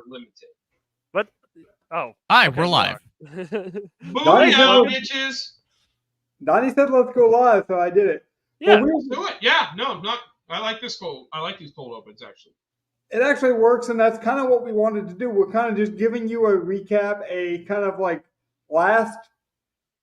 limited. But oh, hi, we're live. Booyah, bitches! Donnie said, "Let's go live," so I did it. Yeah, let's do it. Yeah, no, not. I like this cold. I like these cold opens actually. It actually works, and that's kind of what we wanted to do. We're kind of just giving you a recap, a kind of like last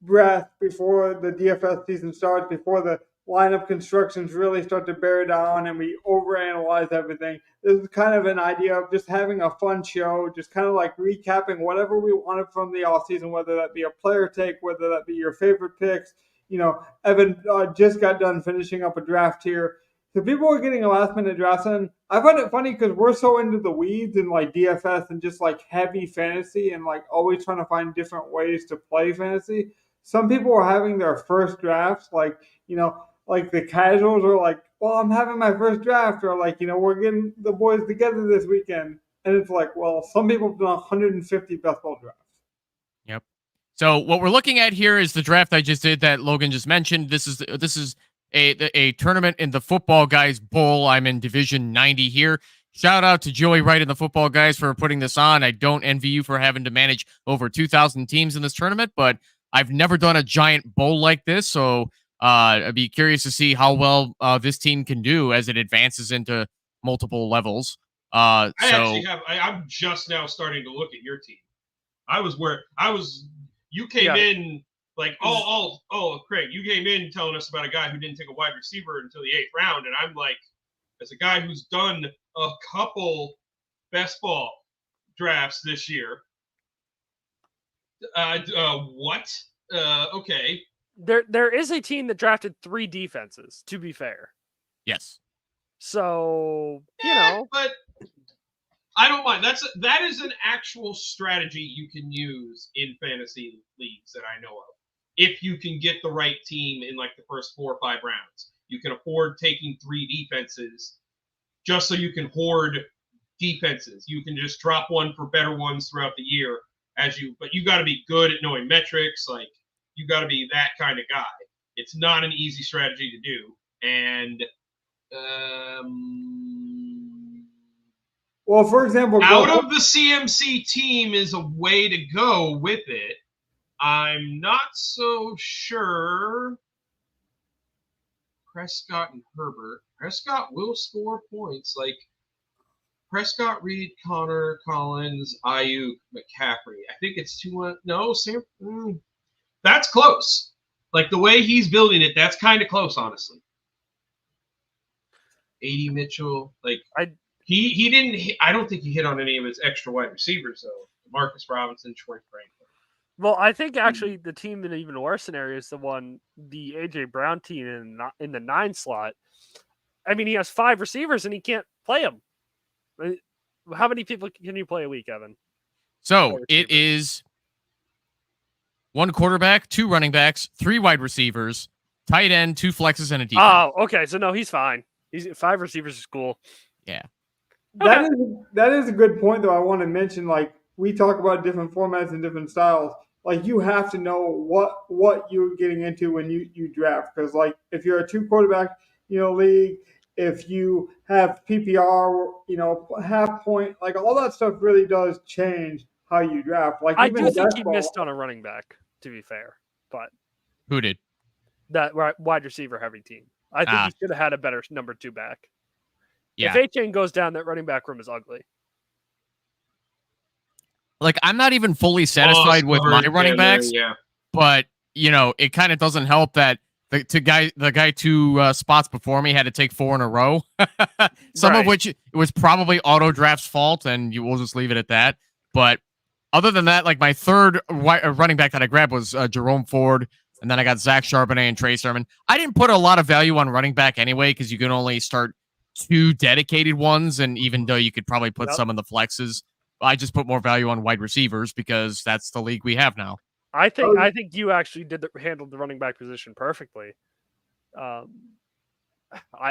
breath before the DFS season starts, before the lineup constructions really start to bear down and we overanalyze everything. This is kind of an idea of just having a fun show, just kind of like recapping whatever we wanted from the offseason, whether that be a player take, whether that be your favorite picks. You know, Evan just got done finishing up a draft here. So people are getting a last-minute drafts in. I find it funny because we're so into the weeds and like DFS and just like heavy fantasy and like always trying to find different ways to play fantasy. Some people are having their first drafts, like, you know, like the casuals are like, well, I'm having my first draft, or like, you know, we're getting the boys together this weekend. And it's like, well, some people have done 150 best ball drafts. Yep. So what we're looking at here is the draft I just did that Logan just mentioned. This is a tournament in the Football Guys Bowl. I'm in Division 90 here. Shout out to Joey Wright and the Football Guys for putting this on. I don't envy you for having to manage over 2,000 teams in this tournament, but I've never done a giant bowl like this, so I'd be curious to see how well this team can do as it advances into multiple levels. I'm just now starting to look at your team. You came in like, Craig, you came in telling us about a guy who didn't take a wide receiver until the 8th round, and I'm like, as a guy who's done a couple best ball drafts this year, what? Okay. There is a team that drafted 3 defenses, to be fair. Yes. So, you know. But I don't mind. That is an actual strategy you can use in fantasy leagues that I know of. If you can get the right team in like the first 4 or 5 rounds. You can afford taking 3 defenses just so you can hoard defenses. You can just drop one for better ones throughout the year but you got to be good at knowing metrics. Like, you got to be that kind of guy. It's not an easy strategy to do. And, well, for example, out of the CMC team is a way to go with it. I'm not so sure. Prescott and Herbert. Prescott will score points. Like, Prescott, Reed, Connor, Collins, Ayuk, McCaffrey. I think it's 2-1. No, Sam. That's close. Like, the way he's building it, that's kind of close, honestly. 80 Mitchell. Like, he didn't. I don't think he hit on any of his extra wide receivers though. Marcus Robinson, Troy Franklin. Well, I think actually the team in an even worse scenario is the AJ Brown team in the 9 slot. I mean, he has 5 receivers and he can't play them. How many people can you play a week, Evan? So it is 1 quarterback, 2 running backs, 3 wide receivers, tight end, 2 flexes, and a defense. Oh, okay. So no, he's fine. 5 receivers is cool. Yeah. That is a good point, though. I want to mention, like, we talk about different formats and different styles. Like, you have to know what you're getting into when you draft. Because, like, if you're a 2 quarterback, league, if you have PPR, half point, like, all that stuff really does change how you draft. Like, I do think he missed on a running back, to be fair. But who did? That wide receiver heavy team. I think he should have had a better number 2 back. Yeah. If A-Chain goes down, that running back room is ugly. Like, I'm not even fully satisfied with my running backs, but, it kind of doesn't help that the guy 2 spots before me had to take 4 in a row, some of which it was probably auto draft's fault, and we'll just leave it at that. But other than that, like, my third running back that I grabbed was Jerome Ford, and then I got Zach Charbonnet and Trey Sermon. I didn't put a lot of value on running back anyway, because you can only start 2 dedicated ones, and even though you could probably put some in the flexes, I just put more value on wide receivers because that's the league we have now. I think you actually handled the running back position perfectly.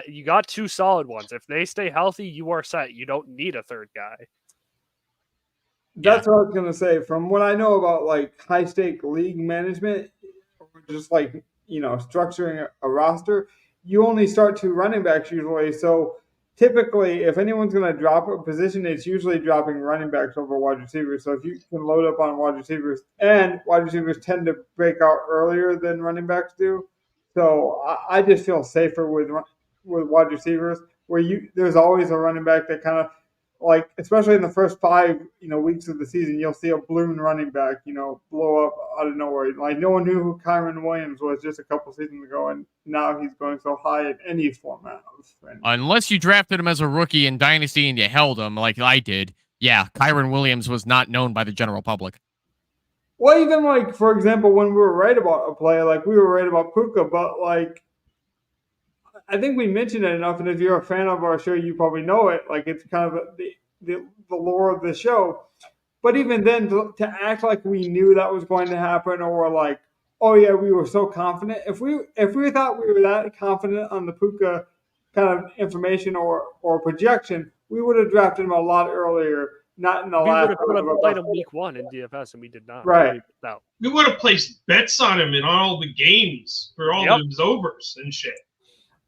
You got 2 solid ones. If they stay healthy, you are set. You don't need a third guy. That's what I was going to say. From what I know about, like, high-stake league management, or just, like, structuring a roster, you only start 2 running backs usually. So typically, if anyone's going to drop a position, it's usually dropping running backs over wide receivers. So if you can load up on wide receivers, and wide receivers tend to break out earlier than running backs do, so I just feel safer with wide receivers. There's always a running back that kind of like, especially in the first 5 weeks of the season, you'll see a balloon running back blow up out of nowhere. Like no one knew who Kyron Williams was just a couple seasons ago, and now he's going so high in any format. Unless you drafted him as a rookie in Dynasty and you held him like I did, yeah, Kyron Williams was not known by the general public. Well, even like, for example, when we were right about a player, like we were right about Puka, but like I think we mentioned it enough, and if you're a fan of our show, you probably know it. Like it's kind of the lore of the show. But even then, to act like we knew that was going to happen, or like, oh yeah, we were so confident. If we thought we were that confident on the Puka kind of information or projection, we would have drafted him a lot earlier. Not in the last. We would have played him week 1 in DFS, and we did not. Right. No. We would have placed bets on him in all the games for all those overs and shit.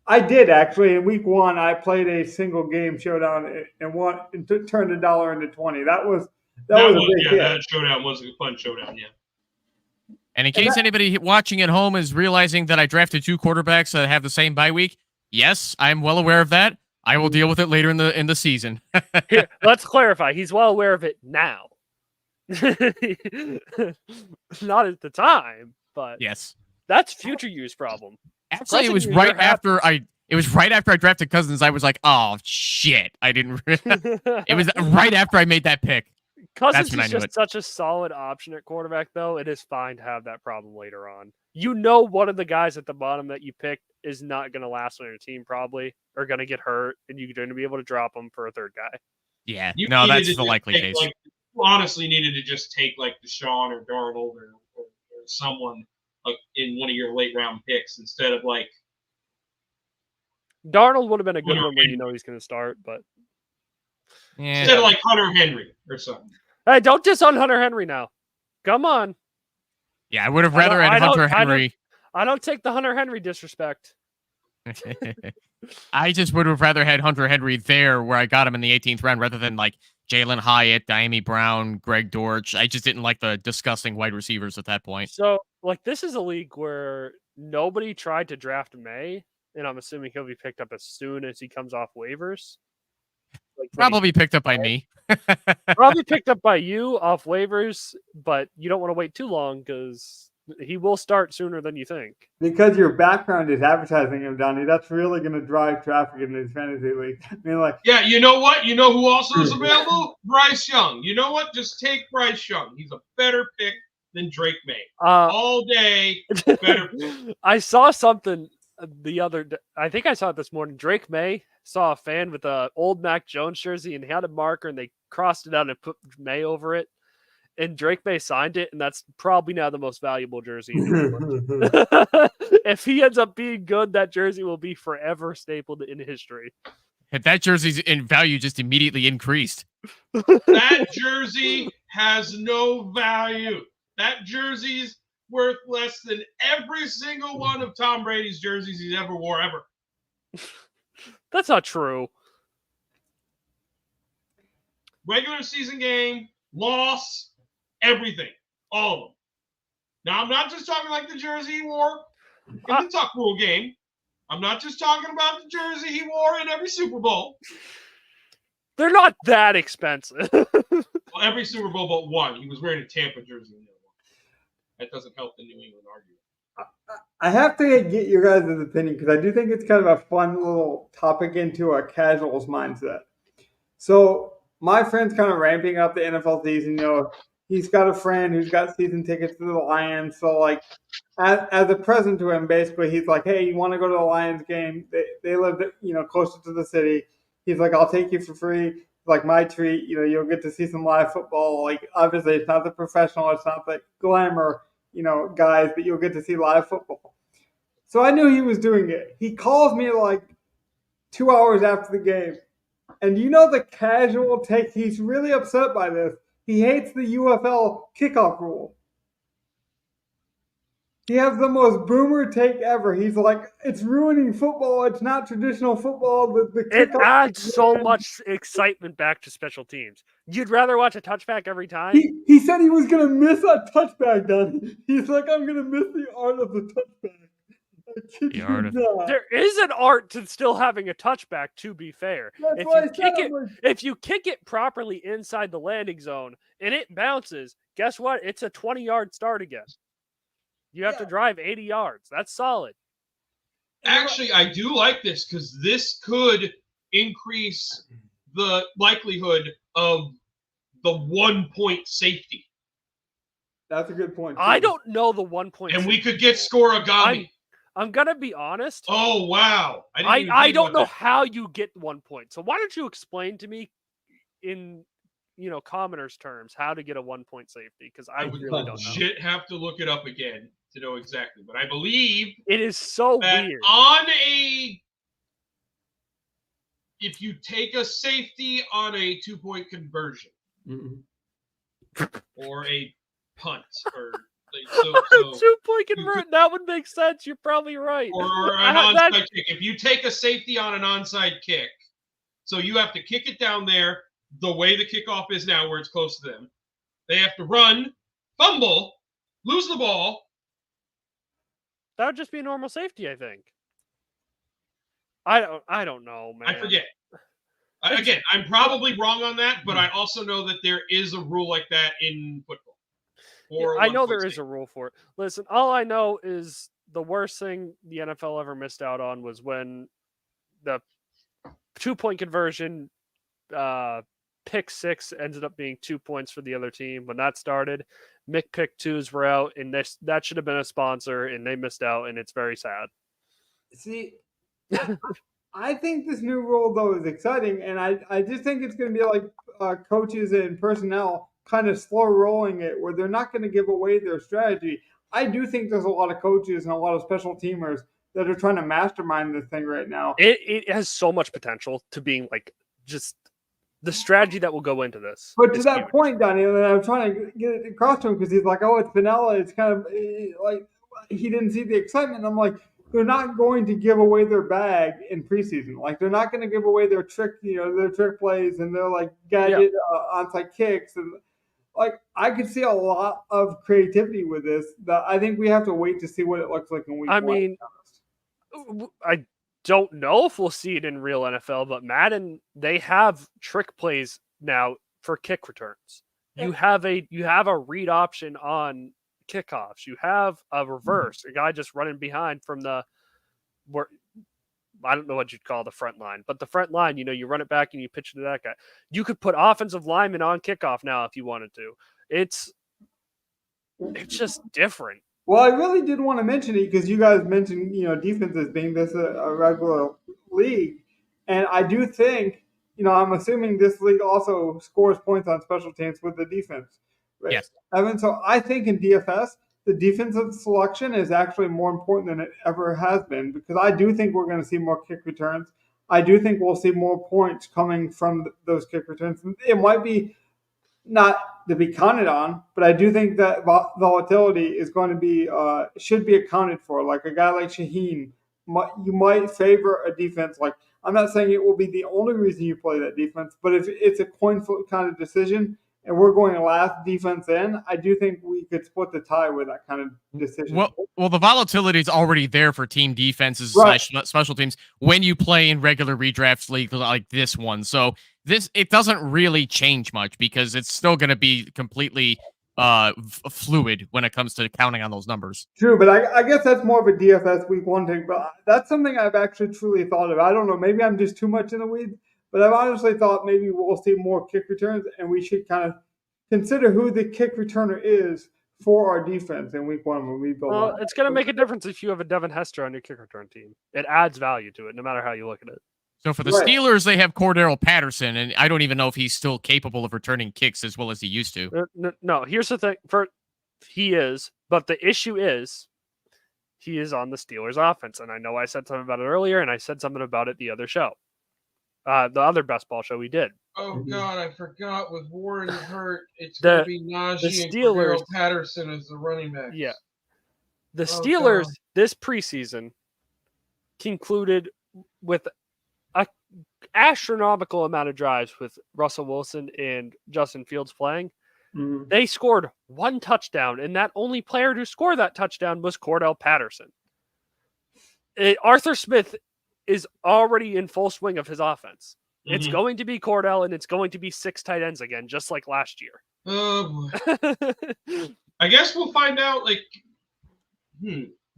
I did actually. In week 1, I played a single game showdown and won and turned $1 into 20. That was a big hit. That showdown was a fun showdown. Yeah. And in case anybody watching at home is realizing that I drafted 2 quarterbacks that have the same bye week, yes, I'm well aware of that. I will deal with it later in the season. Here, let's clarify. He's well aware of it now. Not at the time, but yes, that's future use problem. Actually, it was right after I drafted Cousins. I was like, "Oh shit!" I didn't. It was right after I made that pick. Cousins is just such a solid option at quarterback, though. It is fine to have that problem later on. One of the guys at the bottom that you picked is not going to last on your team, probably, or going to get hurt, and you're going to be able to drop him for a third guy. Yeah, no, that's the likely case. Like, you honestly needed to just take like Deshaun or Darnold or someone in one of your late round picks instead of like Darnold would have been a good one when he's going to start, but instead of like Hunter Henry or something. Hey, don't diss on Hunter Henry now. Come on. Yeah, I would have rather had Hunter Henry. I don't take the Hunter Henry disrespect. I just would have rather had Hunter Henry there where I got him in the 18th round rather than like Jalen Hyatt, Diami Brown, Greg Dortch. I just didn't like the disgusting wide receivers at that point. So, like, this is a league where nobody tried to draft May, and I'm assuming he'll be picked up as soon as he comes off waivers. Like, probably picked up by me. Probably picked up by you off waivers, but you don't want to wait too long because he will start sooner than you think. Because your background is advertising him, Donnie. That's really going to drive traffic in his fantasy league. I mean, like, yeah, you know what? You know who also is available? Bryce Young. You know what? Just take Bryce Young. He's a better pick than Drake May. All day, better pick. I saw something the other day. I think I saw it this morning. Drake May saw a fan with an old Mac Jones jersey and he had a marker and they crossed it out and put May over it. And Drake May signed it, and that's probably now the most valuable jersey in England. If he ends up being good, that jersey will be forever stapled in history. If that jersey's in value just immediately increased. That jersey has no value. That jersey's worth less than every single one of Tom Brady's jerseys he's ever wore, ever. That's not true. Regular season game, loss, everything. All of them. Now, I'm not just talking like the jersey he wore in the Tuck Rule game. I'm not just talking about the jersey he wore in every Super Bowl. They're not that expensive. Well, every Super Bowl but one. He was wearing a Tampa jersey in that one. That doesn't help the New England argument. I have to get your guys' opinion because I do think it's kind of a fun little topic into a casual's mindset. So my friend's kind of ramping up the NFL season. He's got a friend who's got season tickets to the Lions. So, like, as a present to him, basically, he's like, hey, you want to go to the Lions game? They live, closer to the city. He's like, I'll take you for free. Like, my treat, you'll get to see some live football. Like, obviously, it's not the professional. It's not the glamour, guys, but you'll get to see live football. So I knew he was doing it. He calls me, like, 2 hours after the game. And the casual take? He's really upset by this. He hates the UFL kickoff rule. He has the most boomer take ever. He's like, it's ruining football. It's not traditional football. It adds so much excitement back to special teams. You'd rather watch a touchback every time? He said he was going to miss a touchback, Donnie. He's like, I'm going to miss the art of the touchback. There is an art to still having a touchback, to be fair. If you kick it properly inside the landing zone and it bounces, guess what? It's a 20-yard start again. You have to drive 80 yards. That's solid. Actually, I do like this because this could increase the likelihood of the 1-point safety. That's a good point, too. I don't know the 1-point And we could get scoreagami. I'm going to be honest. Oh, wow. I don't know how you get 1 point. So why don't you explain to me in commoners terms how to get a 1-point safety? Because I really don't know. Have to look it up again to know exactly. But I believe it is so weird. If you take a safety on a 2-point conversion or a punt or so 2-point conversion, that would make sense. You're probably right. Or an onside kick. If you take a safety on an onside kick, so you have to kick it down there the way the kickoff is now, where it's close to them. They have to run, fumble, lose the ball. That would just be a normal safety, I think. I don't know, man. I forget. Again, I'm probably wrong on that, but I also know that there is a rule like that in football. I know there is a rule for it. Listen, all I know is the worst thing the NFL ever missed out on was when the 2-point conversion pick 6 ended up being 2 points for the other team. When that started, Mick pick 2s were out, and that should have been a sponsor, and they missed out, and it's very sad. See, I think this new rule, though, is exciting, and I just think it's going to be like coaches and personnel kind of slow rolling it where they're not going to give away their strategy. I do think there's a lot of coaches and a lot of special teamers that are trying to mastermind this thing right now. It has so much potential to being like just the strategy that will go into this. But to that point, Donnie, and I'm trying to get it across to him because he's like, oh, it's vanilla. It's kind of like he didn't see the excitement. I'm like, they're not going to give away their bag in preseason. Like they're not going to give away their trick, their trick plays and their like gadget onside kicks and. Like I could see a lot of creativity with this. That I think we have to wait to see what it looks like in week 1. I mean, I don't know if we'll see it in real NFL, but Madden, they have trick plays now for kick returns. You have a read option on kickoffs. You have a reverse, a guy just running behind from I don't know what you'd call the front line, but the front line, you run it back and you pitch it to that guy. You could put offensive linemen on kickoff now if you wanted to. It's just different. Well, I really did want to mention it because you guys mentioned, defenses being this a regular league. And I do think, I'm assuming this league also scores points on special teams with the defense. Right? Yes. Evan, so I think in DFS, the defensive selection is actually more important than it ever has been because I do think we're going to see more kick returns. I do think we'll see more points coming from those kick returns. It might be not to be counted on, but I do think that volatility is going to be should be accounted for. Like a guy like Shaheen, you might favor a defense. Like I'm not saying it will be the only reason you play that defense, but if it's a coin flip kind of decision, and we're going last defense in, I do think we could split the tie with that kind of decision. Well, the volatility is already there for team defenses / special teams when you play in regular redraft league like this one. So it doesn't really change much because it's still going to be completely fluid when it comes to counting on those numbers. True, but I guess that's more of a DFS week 1 thing. But that's something I've actually truly thought of. I don't know. Maybe I'm just too much in the weeds. But I've honestly thought maybe we'll see more kick returns, and we should kind of consider who the kick returner is for our defense in week 1 when we build. Well, it's going to make a difference if you have a Devin Hester on your kick return team. It adds value to it, no matter how you look at it. So for the Steelers, they have Cordero Patterson, and I don't even know if he's still capable of returning kicks as well as he used to. No, here's the thing. He is, but the issue is he is on the Steelers offense, and I know I said something about it earlier, and I said something about it the other show. The other best ball show we did. Oh God, I forgot with Warren hurt. It's going to be Najee and Cordero Patterson as the running back. Yeah. The Steelers this preseason concluded with an astronomical amount of drives with Russell Wilson and Justin Fields playing. Mhm. They scored 1 touchdown, and that only player to score that touchdown was Cordell Patterson. Arthur Smith is already in full swing of his offense. Mm-hmm. It's going to be Cordell, and it's going to be 6 tight ends again, just like last year. I guess we'll find out.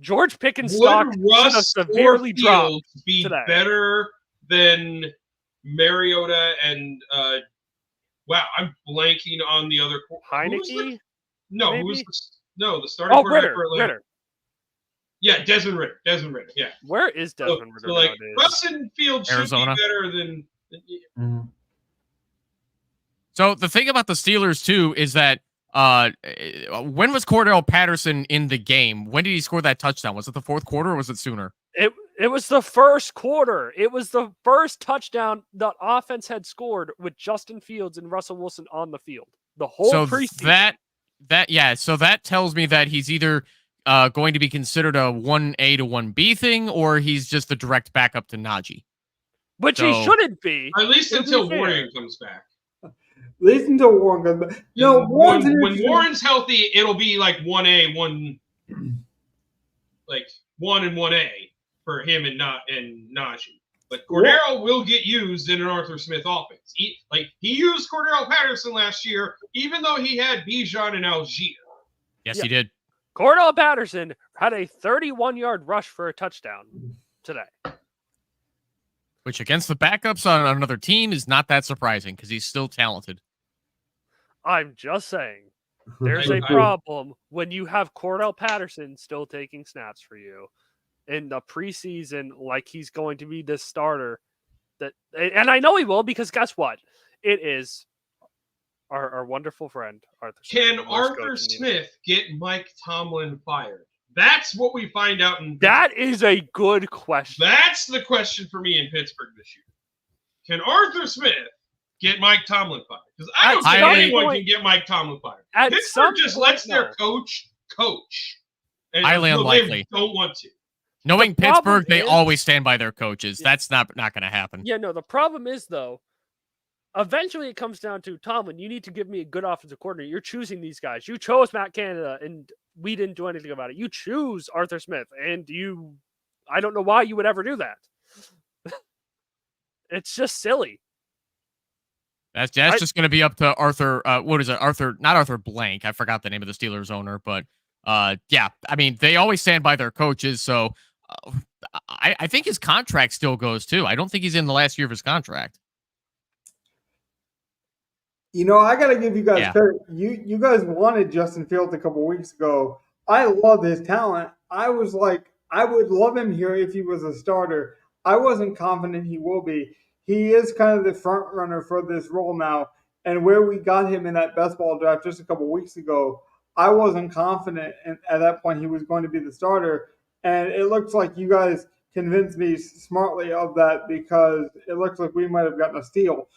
George Pickens' stock should have severely dropped be today. Better than Mariota and wow, I'm blanking on the other. Heineke? The starting quarterback for Atlanta? Ritter. Yeah, Desmond Ritter. Yeah. Where is Desmond Ritter nowadays? Russell Fields should Arizona. be better than. Mhm. So the thing about the Steelers too is that when was Cordell Patterson in the game? When did he score that touchdown? Was it the fourth quarter or was it sooner? It was the first quarter. It was the first touchdown the offense had scored with Justin Fields and Russell Wilson on the field. The whole preseason. So that tells me that he's either going to be considered a 1A to 1B thing, or he's just the direct backup to Najee. Which he shouldn't be. At least until Warren comes back. At least until Warren comes back. No, when Warren's healthy, it'll be like 1A, 1 and 1A for him and Najee. But Cordero will get used in an Arthur Smith offense. He used Cordero Patterson last year, even though he had Bijan and Algier. Yes, he did. Cordell Patterson had a 31-yard rush for a touchdown today. Which against the backups on another team is not that surprising because he's still talented. I'm just saying. There's a problem when you have Cordell Patterson still taking snaps for you in the preseason, like he's going to be this starter. And I know he will, because guess what? It is our wonderful friend, Arthur Smith. Can Arthur Smith get Mike Tomlin fired? That's what we find out in Pittsburgh. That is a good question. That's the question for me in Pittsburgh this year. Can Arthur Smith get Mike Tomlin fired? Because I don't think anyone can get Mike Tomlin fired. Pittsburgh just lets their coach. And highly unlikely. They don't want to. Knowing Pittsburgh, they always stand by their coaches. Yeah. That's not going to happen. Yeah, no, the problem is, though, eventually it comes down to, Tomlin, you need to give me a good offensive coordinator. You're choosing these guys. You chose Matt Canada, and we didn't do anything about it. You choose Arthur Smith, and I don't know why you would ever do that. It's just silly. That's just going to be up to Arthur. What is it? Not Arthur Blank. I forgot the name of the Steelers owner, but yeah, I mean, they always stand by their coaches. So I think his contract still goes too. I don't think he's in the last year of his contract. I got to give you guys credit. You guys wanted Justin Fields a couple weeks ago. I love his talent. I was like, I would love him here if he was a starter. I wasn't confident he will be. He is kind of the front runner for this role now. And where we got him in that best ball draft just a couple weeks ago, I wasn't confident at that point he was going to be the starter. And it looks like you guys convinced me smartly of that, because it looks like we might have gotten a steal.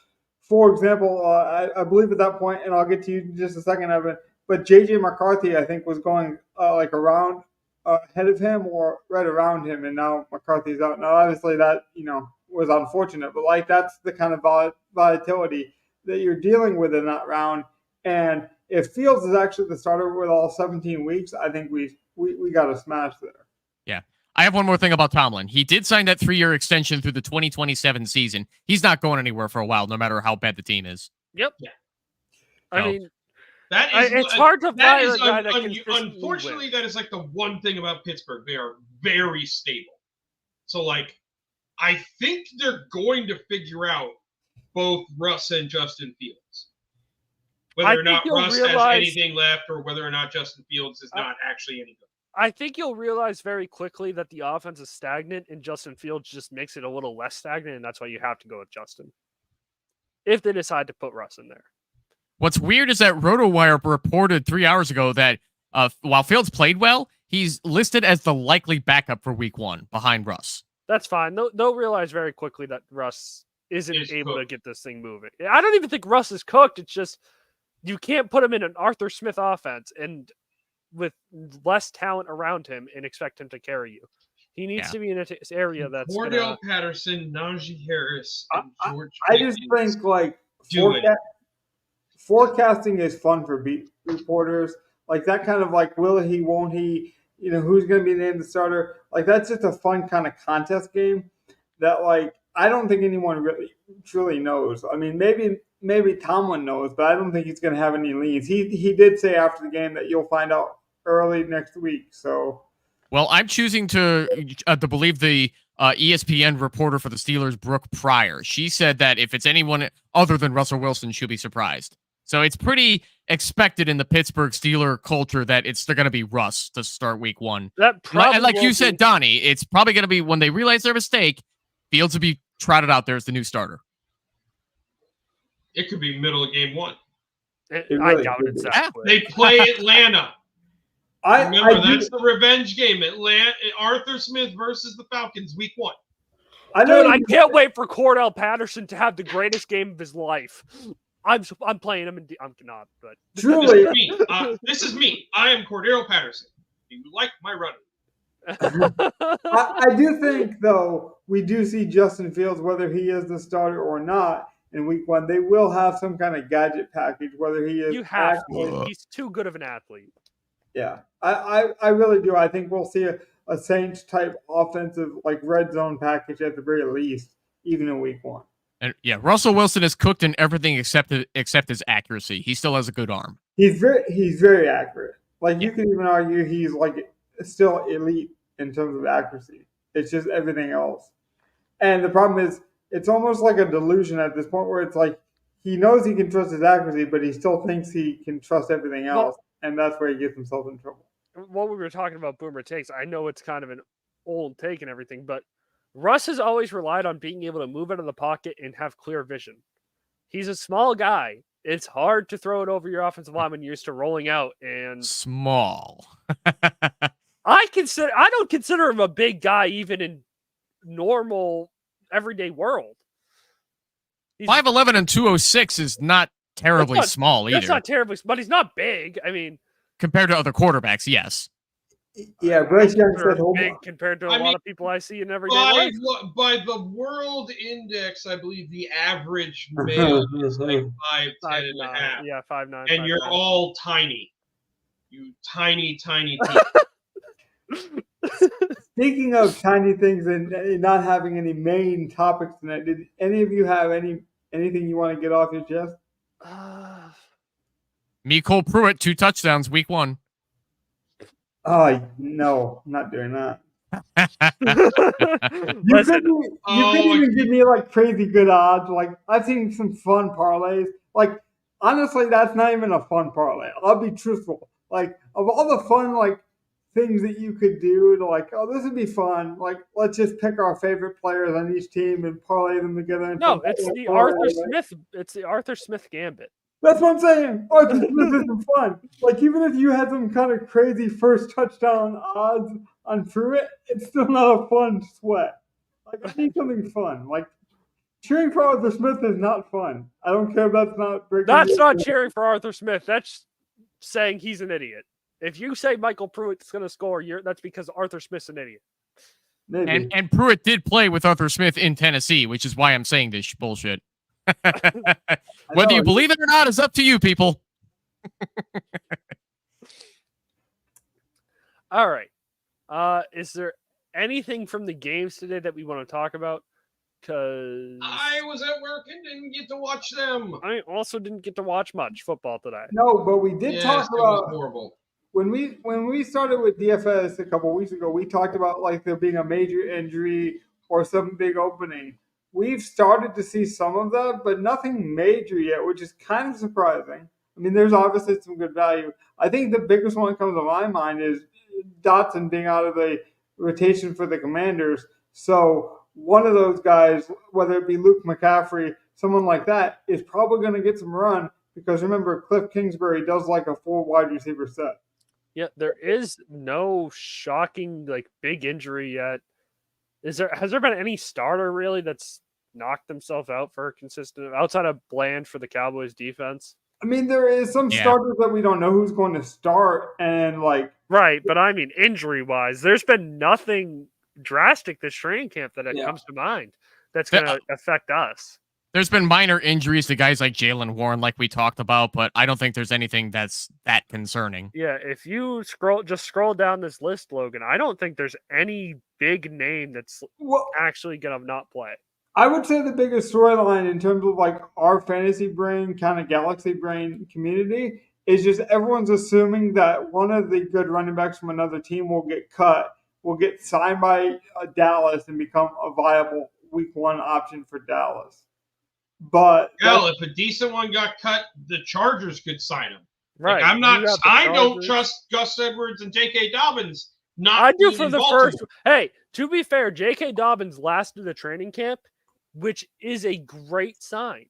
For example, I believe at that point, and I'll get to you in just a second, Evan, but J.J. McCarthy, I think, was going around ahead of him or right around him, and now McCarthy's out. Now, obviously, that was unfortunate, but that's the kind of volatility that you're dealing with in that round. And if Fields is actually the starter with all 17 weeks, I think we got to smash there. Yeah. I have one more thing about Tomlin. He did sign that 3-year extension through the 2027 season. He's not going anywhere for a while, no matter how bad the team is. Yep. Yeah. I mean, it's hard to fire a guy that can unfortunately, that is like the one thing about Pittsburgh. They are very stable. So, I think they're going to figure out both Russ and Justin Fields. Whether or not Russ has anything left, or whether or not Justin Fields is not actually any good. I think you'll realize very quickly that the offense is stagnant, and Justin Fields just makes it a little less stagnant, and that's why you have to go with Justin. If they decide to put Russ in there. What's weird is that RotoWire reported 3 hours ago that while Fields played well, he's listed as the likely backup for week 1 behind Russ. That's fine. They'll realize very quickly that Russ isn't able to get this thing moving. I don't even think Russ is cooked. It's just you can't put him in an Arthur Smith offense and with less talent around him and expect him to carry you. He needs to be in an area that's Cordell Patterson, Najee Harris, and George I just think like forecasting is fun for beat reporters. Like that kind of like will he, won't he, who's going to be named the starter. Like that's just a fun kind of contest game that like I don't think anyone really truly knows. I mean, maybe Tomlin knows, but I don't think he's going to have any leads. He did say after the game that you'll find out early next week. So, well, I'm choosing to believe the ESPN reporter for the Steelers, Brooke Pryor. She said that if it's anyone other than Russell Wilson, she'll be surprised. So it's pretty expected in the Pittsburgh Steeler culture that they're going to be Russ to start week 1. And like you said, Donnie, it's probably going to be when they realize their mistake, Fields will be trotted out there as the new starter. It could be middle of game 1. I doubt it's that. They play Atlanta. Remember, that's the revenge game. Arthur Smith versus the Falcons, week 1. I can't wait for Cordell Patterson to have the greatest game of his life. I'm playing him, and I'm not. But truly, this is me. I am Cordell Patterson. You like my running? I do think, though, we do see Justin Fields, whether he is the starter or not, in week 1. They will have some kind of gadget package, whether he is. You have to. He's too good of an athlete. Yeah, I really do. I think we'll see a Saints type offensive like red zone package at the very least, even in week 1. And yeah, Russell Wilson is cooked in everything except his accuracy. He still has a good arm. He's very accurate. Like you could even argue he's like still elite in terms of accuracy. It's just everything else. And the problem is it's almost like a delusion at this point where it's like he knows he can trust his accuracy, but he still thinks he can trust everything else. And that's where he gets himself in trouble. What we were talking about Boomer takes, I know it's kind of an old take and everything, but Russ has always relied on being able to move out of the pocket and have clear vision. He's a small guy. It's hard to throw it over your offensive line when you're used to rolling out and small. I don't consider him a big guy even in normal everyday world. 5'11" and 206 is not terribly small either. That's not terribly, but he's not big. I mean, compared to other quarterbacks, yes. Yeah, Bryce Young said big compared to a lot of people I see in everyday life. By the World Index, I believe the average male is like 5'10" and a half. Yeah, 5'9". And you're all tiny. You tiny people. Speaking of tiny things and not having any main topics tonight, did any of you have anything you want to get off your chest? Cole Pruitt, 2 touchdowns, week 1. Oh, no, I'm not doing that. You couldn't even give me like crazy good odds. Like I've seen some fun parlays. Like honestly, that's not even a fun parlay. I'll be truthful. Like of all the fun like things that you could do to like, oh, this would be fun. Like let's just pick our favorite players on each team and parlay them together. No, it's the Arthur Smith. It's the Arthur Smith gambit. That's what I'm saying. Arthur Smith isn't fun. Like even if you had some kind of crazy first touchdown odds on Pruitt, it's still not a fun sweat. Like I need something fun. Like cheering for Arthur Smith is not fun. I don't care if that's not breaking. That's not cheering for Arthur Smith. That's saying he's an idiot. If you say Michael Pruitt's going to score, that's because Arthur Smith's an idiot. Maybe. And Pruitt did play with Arthur Smith in Tennessee, which is why I'm saying this bullshit. Whether you believe it or not is up to you, people. All right. Is there anything from the games today that we want to talk about? Because I was at work and didn't get to watch them. I also didn't get to watch much football today. No, but we did talk about horrible. When we started with DFS a couple of weeks ago, we talked about like there being a major injury or some big opening. We've started to see some of that, but nothing major yet, which is kind of surprising. I mean, there's obviously some good value. I think the biggest one that comes to my mind is Dotson being out of the rotation for the Commanders. So one of those guys, whether it be Luke McCaffrey, someone like that, is probably going to get some run because remember, Cliff Kingsbury does like a 4 wide receiver set. Yeah, there is no shocking like big injury yet. Has there been any starter really that's knocked themselves out for a consistent outside of Bland for the Cowboys defense? I mean, there is some starters that we don't know who's going to start, and like right. But I mean, injury-wise, there's been nothing drastic this training camp that comes to mind that's going to affect us. There's been minor injuries to guys like Jalen Warren, like we talked about, but I don't think there's anything that's that concerning. Yeah, if you scroll down this list, Logan, I don't think there's any big name that's actually going to not play. I would say the biggest storyline in terms of like our fantasy brain, kind of galaxy brain community, is just everyone's assuming that one of the good running backs from another team will get cut, will get signed by Dallas and become a viable week 1 option for Dallas. But if a decent one got cut, the Chargers could sign him. Right. Like, I don't trust Gus Edwards and J.K. Dobbins. I do for the first. Hey, to be fair, J.K. Dobbins lasted the training camp, which is a great sign.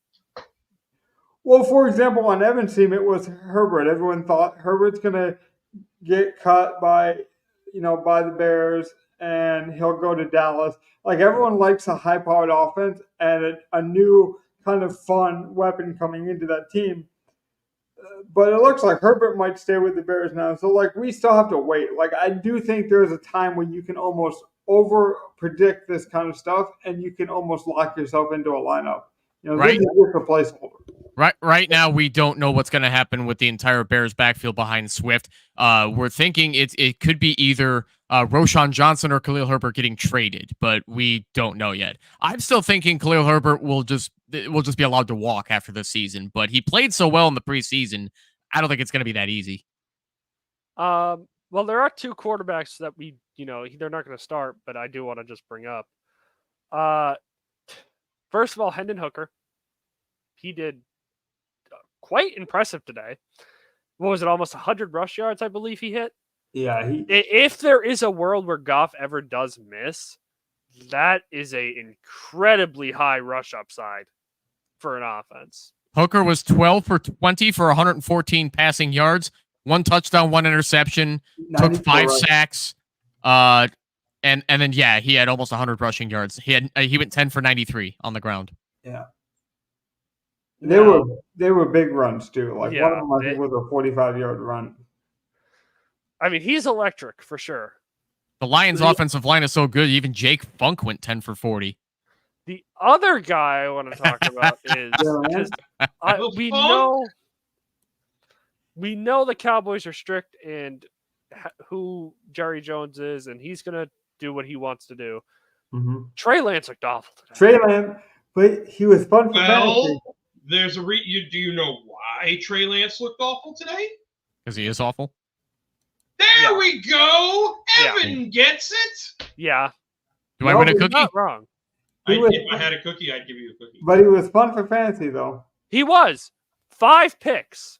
Well, for example, on Evan's team, it was Herbert. Everyone thought Herbert's going to get cut by the Bears, and he'll go to Dallas. Like, everyone likes a high-powered offense and a new kind of fun weapon coming into that team. But it looks like Herbert might stay with the Bears now. So, like, we still have to wait. Like, I do think there's a time when you can almost over-predict this kind of stuff, and you can almost lock yourself into a lineup. Right. This is a placeholder. Right now, we don't know what's going to happen with the entire Bears backfield behind Swift. We're thinking it could be either Roshan Johnson or Khalil Herbert getting traded, but we don't know yet. I'm still thinking Khalil Herbert will just be allowed to walk after this season, but he played so well in the preseason. I don't think it's going to be that easy. Well, there are 2 quarterbacks that they're not going to start, but I do want to just bring up. First of all, Hendon Hooker. He did quite impressive today. What was it? Almost 100 rush yards, I believe he hit. Yeah. If there is a world where Goff ever does miss, that is a incredibly high rush upside for an offense. Hooker was 12 for 20 for 114 passing yards, 1 touchdown, 1 interception, took 5 sacks. And then he had almost 100 rushing yards. He went 10 for 93 on the ground. Yeah. They were big runs too. Like one of them I think was a 45-yard run. I mean, he's electric for sure. The Lions' offensive line is so good. Even Jake Funk went 10 for 40. The other guy I want to talk about is we know the Cowboys are strict and who Jerry Jones is, and he's gonna do what he wants to do. Mm-hmm. Trey Lance looked awful today. Trey Lance, but he was fun for fantasy. There's do you know why Trey Lance looked awful today? Because he is awful. There we go. Evan gets it. Yeah. Do I win a cookie? Not wrong. If I had a cookie, I'd give you a cookie. But he was fun for fantasy, though. He was 5 picks.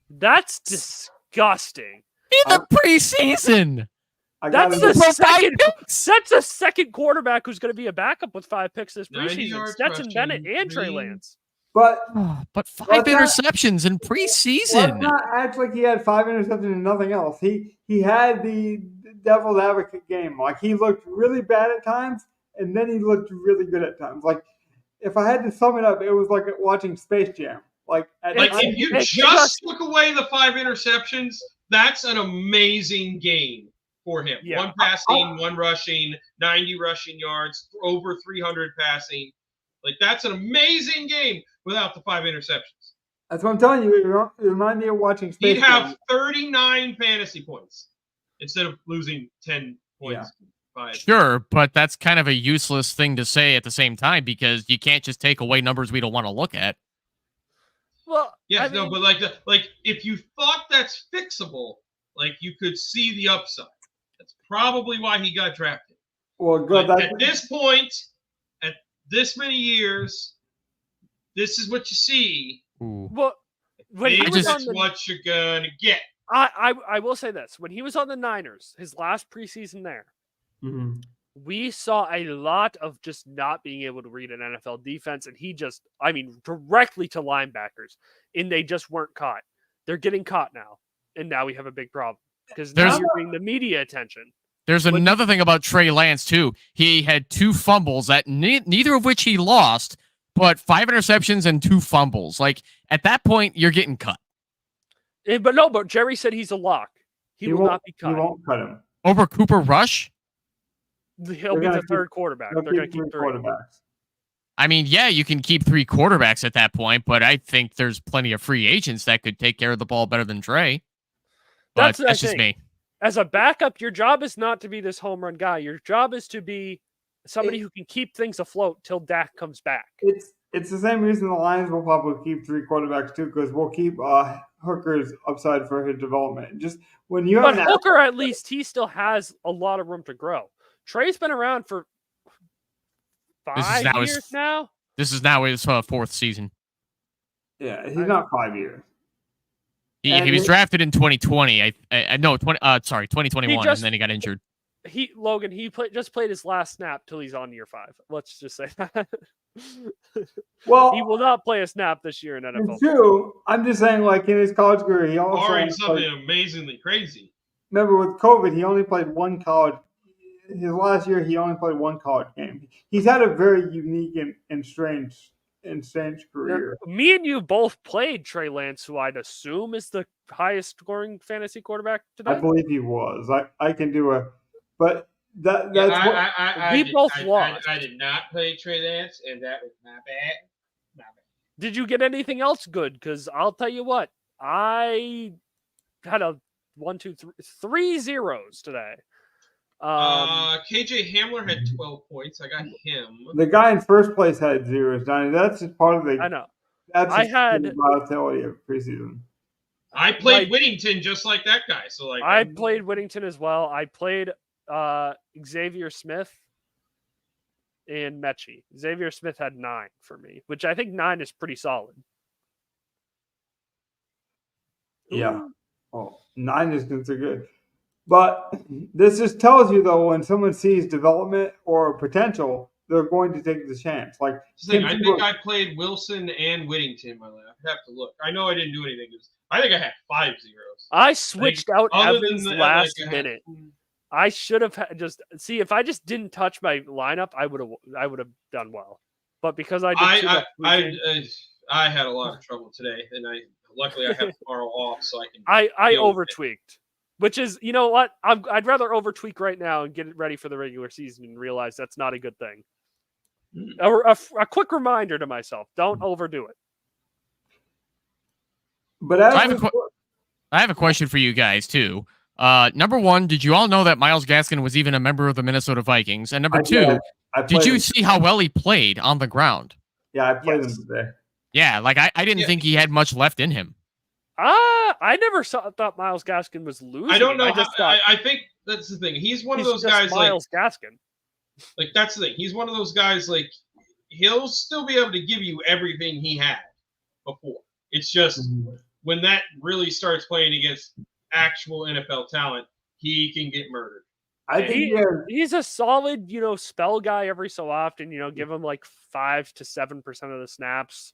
That's disgusting. In the preseason. That's the second quarterback who's going to be a backup with 5 picks this preseason. Stetson Bennett and Trey Lance. But 5 interceptions in preseason. Well, it's not act like he had 5 interceptions and nothing else. He had the devil's advocate game. Like, he looked really bad at times, and then he looked really good at times. Like, if I had to sum it up, it was like watching Space Jam. If you just took away the 5 interceptions, that's an amazing game for him. Yeah. 1 passing, 1 rushing, 90 rushing yards, over 300 passing. Like, that's an amazing game without the 5 interceptions. That's what I'm telling you. It reminded me of watching Space He'd have 39 fantasy points instead of losing 10 points. Yeah. Sure, but that's kind of a useless thing to say at the same time because you can't just take away numbers we don't want to look at. Well, but if you thought that's fixable, like, you could see the upside. That's probably why he got drafted. Well, good. At this point, at this many years, this is what you see. Ooh. Well, what you're gonna get. I will say this: when he was on the Niners, his last preseason there, we saw a lot of just not being able to read an NFL defense, and directly to linebackers, and they just weren't caught. They're getting caught now, and now we have a big problem because now you're getting the media attention. There's another thing about Trey Lance too. He had 2 fumbles that neither of which he lost, but 5 interceptions and 2 fumbles. Like, at that point, you're getting cut. But Jerry said he's a lock. He will not be cut. He won't cut him. Over Cooper Rush? He'll be the third quarterback. They're going to keep 3 quarterbacks. I mean, yeah, you can keep 3 quarterbacks at that point, but I think there's plenty of free agents that could take care of the ball better than Trey. But that's just me. As a backup, your job is not to be this home run guy. Your job is to be somebody who can keep things afloat till Dak comes back. It's the same reason the Lions will probably keep 3 quarterbacks too, because we'll keep Hooker's upside for his development. Just when you have Hooker, at least he still has a lot of room to grow. Trey's been around for 5 years now. This is now his 4th season. Yeah, he's not 5 years. He was drafted in 2020. 2021, and then he got injured. He just played his last snap till he's on year 5. Let's just say that. Well, he will not play a snap this year in NFL. True. I'm just saying, like in his college career, he also barring something amazingly crazy. Remember, with COVID, he only played 1 college. His last year, he only played 1 college game. He's had a very unique and strange career. Now, me and you both played Trey Lance, who I'd assume is the highest scoring fantasy quarterback today. I believe he was. I can do a, but that's we both lost. I did not play Trey Lance, and that was my bad. Did you get anything else good? Because I'll tell you what, I had a 3 zeros today. KJ Hamler had 12 points. I got him. The guy in first place had 0s, Donnie. That's just part of the. I know. That's the volatility of preseason. I played Whittington just like that guy. So I played Whittington as well. I played Xavier Smith and Mechie. Xavier Smith had 9 for me, which I think 9 is pretty solid. Yeah. Oh, 9 is considered good. But this just tells you, though, when someone sees development or potential, they're going to take the chance. Like I think I played Wilson and Whittington. I have to look. I know I didn't do anything. I think I had 5 zeros. I switched out Evans last minute. I should have just if I just didn't touch my lineup, I would have done well. But because I did I had a lot of trouble today, and luckily I have tomorrow off, so I can. I over tweaked. Which is, you know what? I'd rather over-tweak right now and get it ready for the regular season and realize that's not a good thing. A quick reminder to myself, don't overdo it. But I have a question for you guys, too. Number 1, did you all know that Myles Gaskin was even a member of the Minnesota Vikings? And number 2, did you see how well he played on the ground? Yeah, I played him today. Yeah, like I didn't think he had much left in him. I never thought Myles Gaskin was losing. I don't know. I think that's the thing. He's one of those guys Myles Gaskin. Like that's the thing. He's one of those guys like he'll still be able to give you everything he had before. It's just when that really starts playing against actual NFL talent, he can get murdered. I think he's a solid, spell guy every so often. Give him like 5 to 7% of the snaps.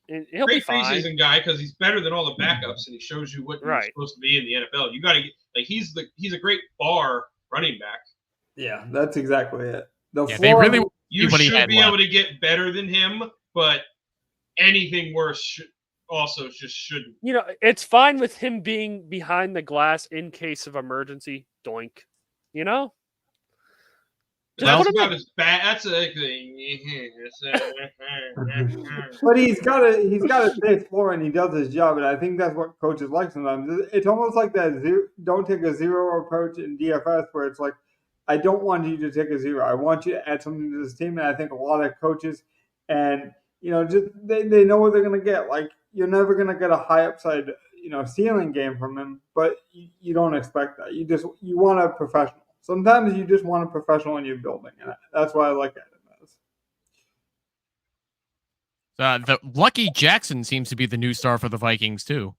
He'll Great be fine. Preseason guy because he's better than all the backups, and he shows you what you're supposed to be in the NFL. You got to get he's a great bar running back. Yeah, that's exactly it. You should be able to get better than him, but anything worse shouldn't. It's fine with him being behind the glass in case of emergency. Doink. That's about as bad. That's a thing. But he's got to stay floor, and he does his job, and I think that's what coaches like sometimes. It's almost like that don't take a 0 approach in DFS, where it's like, I don't want you to take a 0. I want you to add something to this team, and I think a lot of coaches, and just they know what they're gonna get. Like you're never gonna get a high upside, ceiling game from him, but you don't expect that. You want a professional. Sometimes you just want a professional in your building, and that's why I like Adam as. The Lucky Jackson seems to be the new star for the Vikings too.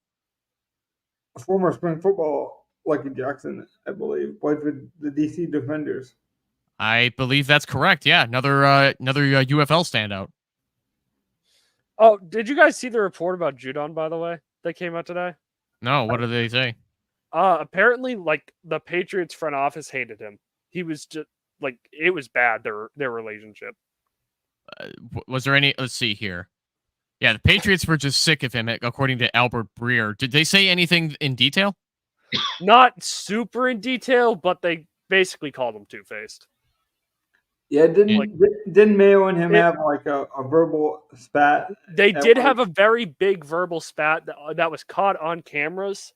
Former spring football Lucky Jackson, I believe, played with the DC Defenders. I believe that's correct. Yeah, another UFL standout. Oh, did you guys see the report about Judon, by the way, that came out today? No, what did they say? Apparently, the Patriots front office hated him. He was just it was bad, their relationship. was there any? Let's see here. Yeah, the Patriots were just sick of him, according to Albert Breer. Did they say anything in detail? Not super in detail, but they basically called him two-faced. Yeah, didn't Mayo and him have like a verbal spat? They did have a very big verbal spat that was caught on cameras,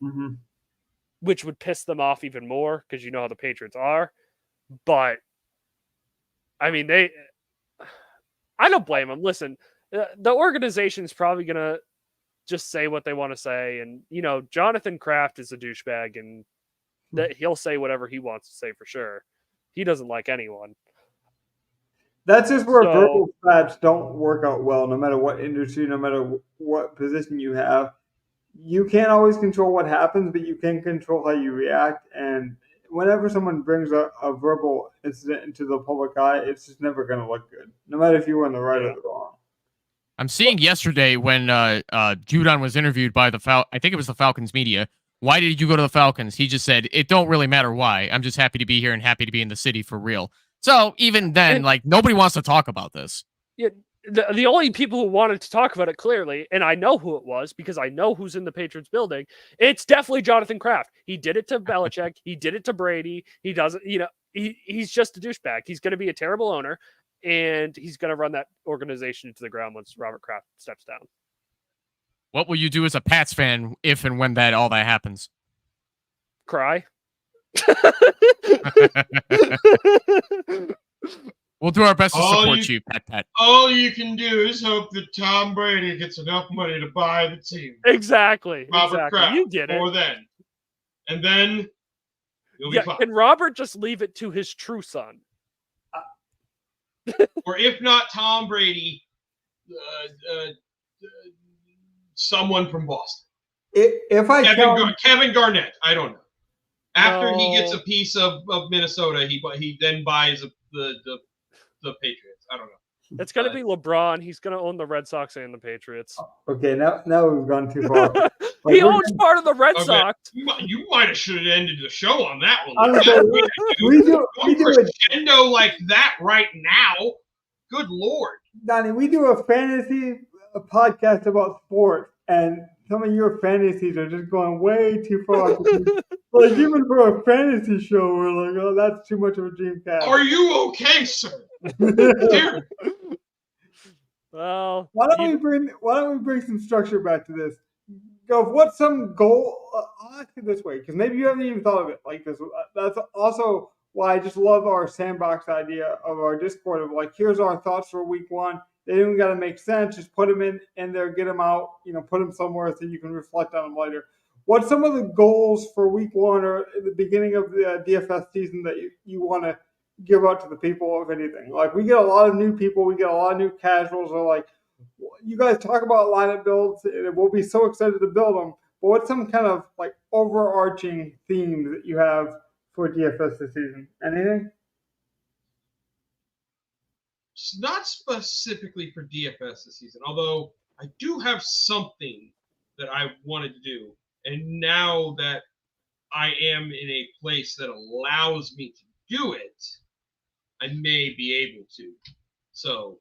which would piss them off even more because you know how the Patriots are. But I mean, I don't blame them. Listen, the organization's probably gonna just say what they want to say, and you know, Jonathan Kraft is a douchebag, and that he'll say whatever he wants to say for sure. He doesn't like anyone. That's just where verbal spats don't work out well, no matter what industry, no matter what position you have. You can't always control what happens, but you can control how you react. And whenever someone brings a verbal incident into the public eye, it's just never going to look good, no matter if you were in the right or the wrong. I'm seeing yesterday when Judon was interviewed by I think it was the Falcons media. Why did you go to the Falcons? He just said, it don't really matter why. I'm just happy to be here and happy to be in the city for real. So even then, like, nobody wants to talk about this. Yeah, the only people who wanted to talk about it clearly, and I know who it was because I know who's in the Patriots building, it's definitely Jonathan Kraft. He did it to Belichick. He did it to Brady. He doesn't, you know, he's just a douchebag. He's going to be a terrible owner, and he's going to run that organization into the ground once Robert Kraft steps down. What will you do as a Pats fan if and when all that happens? Cry. We'll do our best to support you, Pat. All you can do is hope that Tom Brady gets enough money to buy the team. Exactly. Robert Kraft, you get it. or then. And then you'll be fine. Can Robert just leave it to his true son? Or if not Tom Brady, someone from Boston. Kevin Garnett, I don't know. After he gets a piece of Minnesota, he then buys the Patriots. I don't know. It's going to be LeBron. He's going to own the Red Sox and the Patriots. Okay, now we've gone too far. He owns part of the Red Sox. You might have should have ended the show on that one. We do crescendo like that right now. Good Lord, Donnie, we do a fantasy podcast about sports, and some of your fantasies are just going way too far. Like, even for a fantasy show, we're like, oh, that's too much of a dream cast. Are you okay, sir? Well, why don't we bring some structure back to this? Go, what's some goal? I'll ask it this way, because maybe you haven't even thought of it like this. That's also why I just love our sandbox idea of our Discord of like, here's our thoughts for week one. They don't got to make sense. Just put them in there, get them out, put them somewhere so you can reflect on them later. What's some of the goals for week one or at the beginning of the DFS season that you want to give out to the people, if anything? Like, we get a lot of new people. We get a lot of new casuals. Or like, you guys talk about lineup builds, and we'll be so excited to build them. But what's some kind of like overarching theme that you have for DFS this season? Anything? It's not specifically for DFS this season, although I do have something that I wanted to do. And now that I am in a place that allows me to do it, I may be able to. So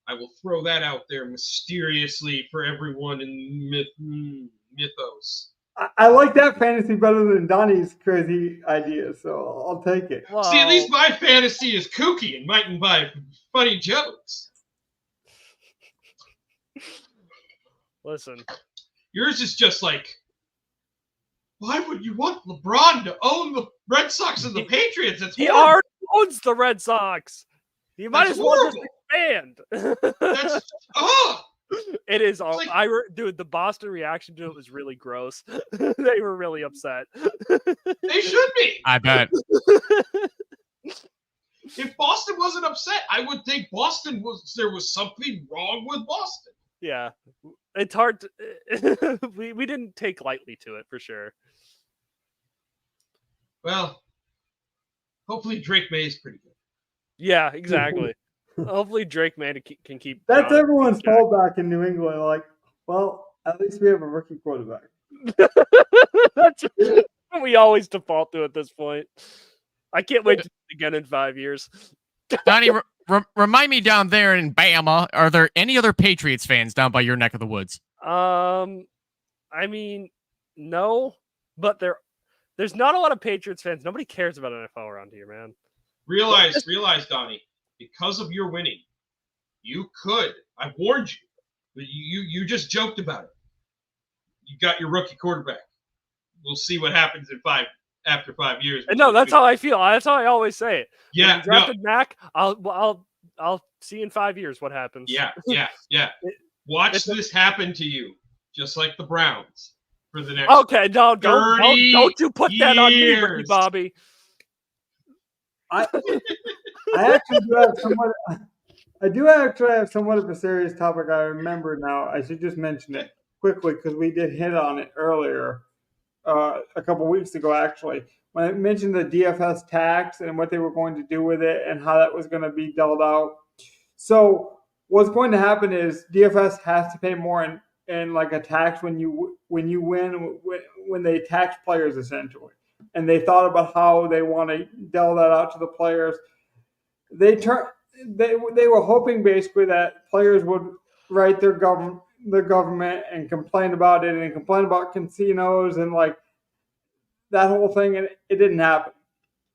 I will throw that out there mysteriously for everyone in Mythos. I like that fantasy better than Donnie's crazy idea, so I'll take it. Well, see, at least my fantasy is kooky and might invite funny jokes. Listen. Yours is just like, why would you want LeBron to own the Red Sox and the Patriots? He already owns the Red Sox. He might as well just expand. That's It is all. Dude, the Boston reaction to it was really gross. They were really upset. They should be. I bet. If Boston wasn't upset, I would think there was something wrong with Boston. Yeah, it's hard to. we didn't take lightly to it for sure. Well, hopefully Drake May is pretty good. Yeah, exactly. Hopefully Drake May can keep. That's everyone's fallback in New England. Like, well, at least we have a rookie quarterback. That's what we always default to at this point. I can't wait to do it again in 5 years. Donnie, remind me down there in Bama, are there any other Patriots fans down by your neck of the woods? I mean, no, but there's not a lot of Patriots fans. Nobody cares about NFL around here, man. Realize, Donnie, because of your winning, you could. I warned you. You just joked about it. You got your rookie quarterback. We'll see what happens after 5 years. No, that's how I feel. That's how I always say it. Yeah, when you drafted Mac, I'll see in 5 years what happens. Yeah. Watch this happen to you, just like the Browns for the next. Okay, no, don't you put that on me, Ricky Bobby. I actually do have somewhat. I do actually have somewhat of a serious topic. I remember now. I should just mention it quickly because we did hit on it earlier, a couple weeks ago, actually, when I mentioned the DFS tax and what they were going to do with it and how that was going to be dealt out. So what's going to happen is DFS has to pay more in like a tax when you win, when they tax players essentially. And they thought about how they want to deal that out to the players. They were hoping basically that players would write their government and complain about it and complain about casinos and like that whole thing, and it didn't happen.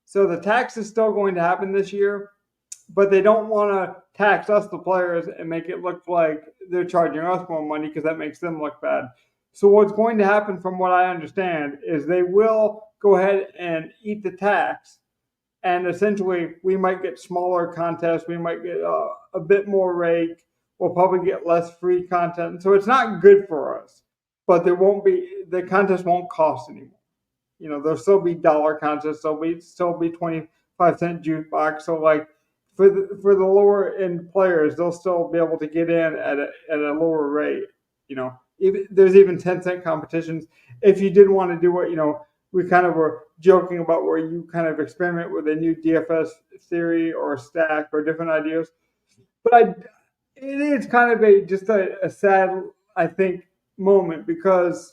So the tax is still going to happen this year, but they don't want to tax us, the players, and make it look like they're charging us more money because that makes them look bad. So what's going to happen, from what I understand, is they will go ahead and eat the tax, and essentially we might get smaller contests. We might get a bit more rake. We'll probably get less free content. So it's not good for us, but the contest won't cost anymore. You know, there'll still be dollar contests. There'll still be 25-cent juice box. So like for the lower end players, they'll still be able to get in at a lower rate. You know, there's even 10-cent competitions. If you did want to do what, you know, we kind of were joking about, where you kind of experiment with a new DFS theory or stack or different ideas. But it is kind of just a sad, I think, moment, because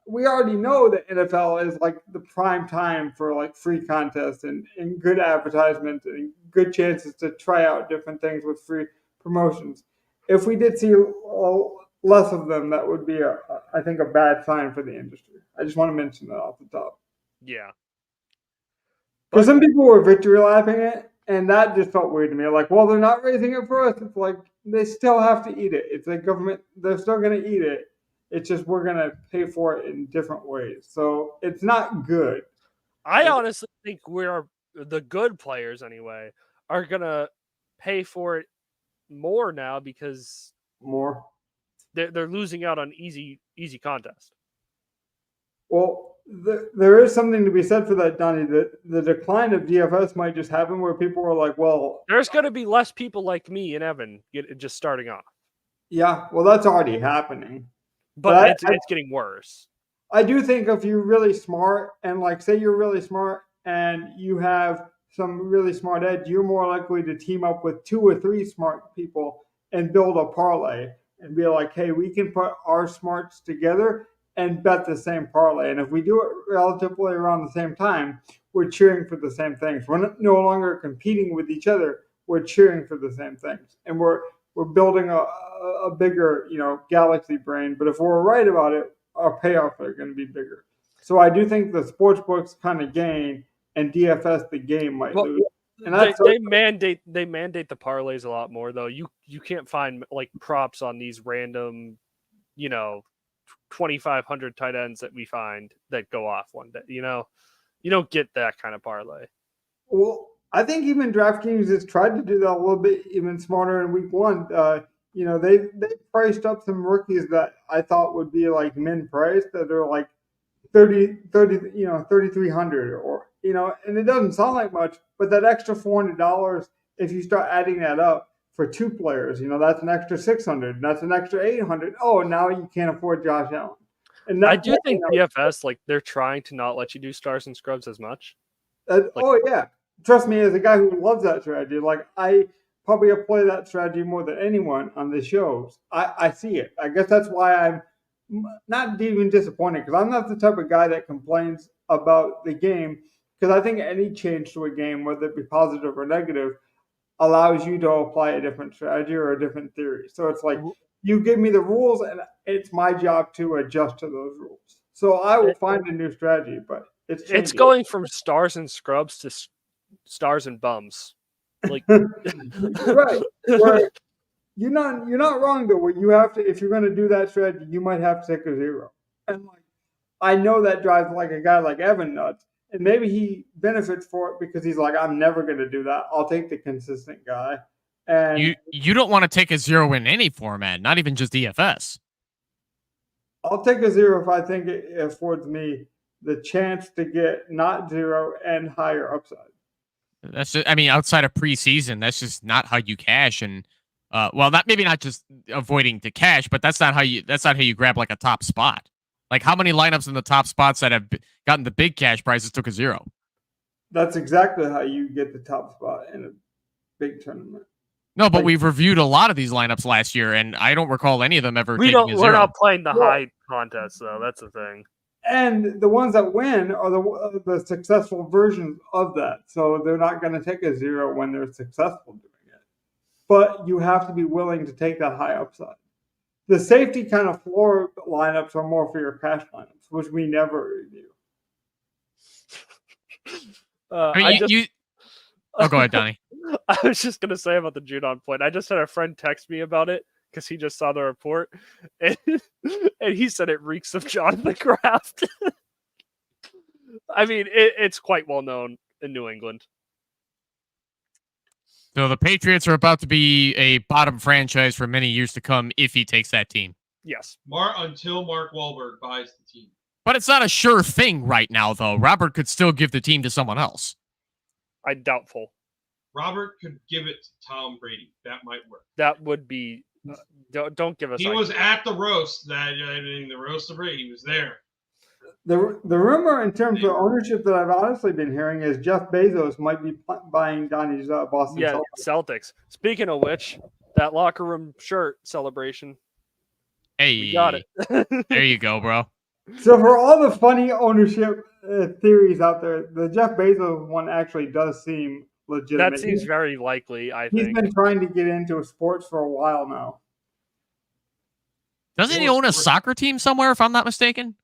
we already know that NFL is like the prime time for like free contests and good advertisements and good chances to try out different things with free promotions. If we did see less of them, that would be, I think, a bad sign for the industry. I just want to mention that off the top. Yeah. Because some people were victory lapping it, and that just felt weird to me. Like, well, they're not raising it for us. It's like they still have to eat it. It's like government, they're still going to eat it. It's just we're going to pay for it in different ways. So it's not good. I honestly think the good players anyway are going to pay for it more now because they're losing out on easy contest. Well, there is something to be said for that, Donnie. The decline of DFS might just happen where people are like, well, there's going to be less people like me and Evan just starting off. Yeah, well, that's already happening. But it's getting worse. I do think if you're really smart, and like say you're really smart and you have some really smart edge, you're more likely to team up with 2 or 3 smart people and build a parlay and be like, hey, we can put our smarts together and bet the same parlay. And if we do it relatively around the same time, we're cheering for the same things. We're no longer competing with each other. We're cheering for the same things. And we're building a bigger, you know, galaxy brain. But if we're right about it, our payoff are going to be bigger. So I do think the sports books kind of gain, and DFS, the game, might lose. And they mandate the parlays a lot more, though. You can't find like props on these random, you know, 2,500 tight ends that we find that go off one day. You know, you don't get that kind of parlay. Well, I think even DraftKings has tried to do that a little bit even smarter in week 1. You know, they priced up some rookies that I thought would be like min price that are like 3,300 or, you know, and it doesn't sound like much, but that extra $400, if you start adding that up for 2 players, you know, that's an extra 600, and that's an extra 800. Oh, now you can't afford Josh Allen. And I do think DFS, like, they're trying to not let you do stars and scrubs as much. Oh yeah, trust me, as a guy who loves that strategy, like I probably play that strategy more than anyone on the shows. I see it. I guess that's why I'm not even disappointed, because I'm not the type of guy that complains about the game, because I think any change to a game, whether it be positive or negative, allows you to apply a different strategy or a different theory. So it's like you give me the rules, and it's my job to adjust to those rules. So I will find a new strategy, but it's going from stars and scrubs to stars and bums. Like right. Where you're not wrong though. Where you have to, if you're going to do that strategy, you might have to take a 0. And like I know that drives like a guy like Evan nuts, and maybe he benefits for it because he's like, I'm never going to do that. I'll take the consistent guy. And you don't want to take a 0 in any format, not even just DFS. I'll take a 0 if I think it affords me the chance to get not 0 and higher upside. That's just, I mean, outside of preseason, that's just not how you cash. And well, that maybe not just avoiding to cash, but that's not how you grab like a top spot. Like how many lineups in the top spots that have gotten the big cash prizes took a 0? That's exactly how you get the top spot in a big tournament. No, but we've reviewed a lot of these lineups last year, and I don't recall any of them ever taking a 0. We're not playing the high contest, though. That's the thing. And the ones that win are the successful versions of that. So they're not going to take a 0 when they're successful doing it. But you have to be willing to take that high upside. The safety kind of floor lineups are more for your cash lineups, which we never review. Oh, go ahead, Donnie. I was just going to say about the Judon point. I just had a friend text me about it because he just saw the report, and he said it reeks of Jonathan Kraft. I mean, it's quite well known in New England. So the Patriots are about to be a bottom franchise for many years to come if he takes that team. Yes. Until Mark Wahlberg buys the team. But it's not a sure thing right now, though. Robert could still give the team to someone else. I doubtful. Robert could give it to Tom Brady. That might work. That would be. Don't give us. He was at the roast. The roast of Brady. He was there. The rumor in terms of ownership that I've honestly been hearing is Jeff Bezos might be buying Donnie's Boston Celtics. Speaking of which, that locker room shirt celebration. Hey, we got it. There you go, bro. So for all the funny ownership theories out there, the Jeff Bezos one actually does seem legitimate. That seems very likely, I think. He's been trying to get into sports for a while now. Doesn't he own a soccer team somewhere, if I'm not mistaken?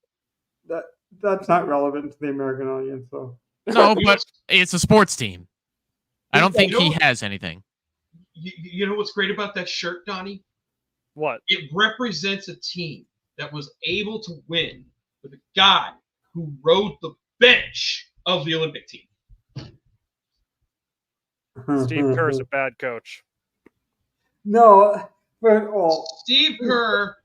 That's not relevant to the American audience, though. No, but it's a sports team. I don't think he has anything. You know what's great about that shirt, Donnie? What? It represents a team that was able to win with a guy who rode the bench of the Olympic team. Steve Kerr's a bad coach. No, but Steve Kerr,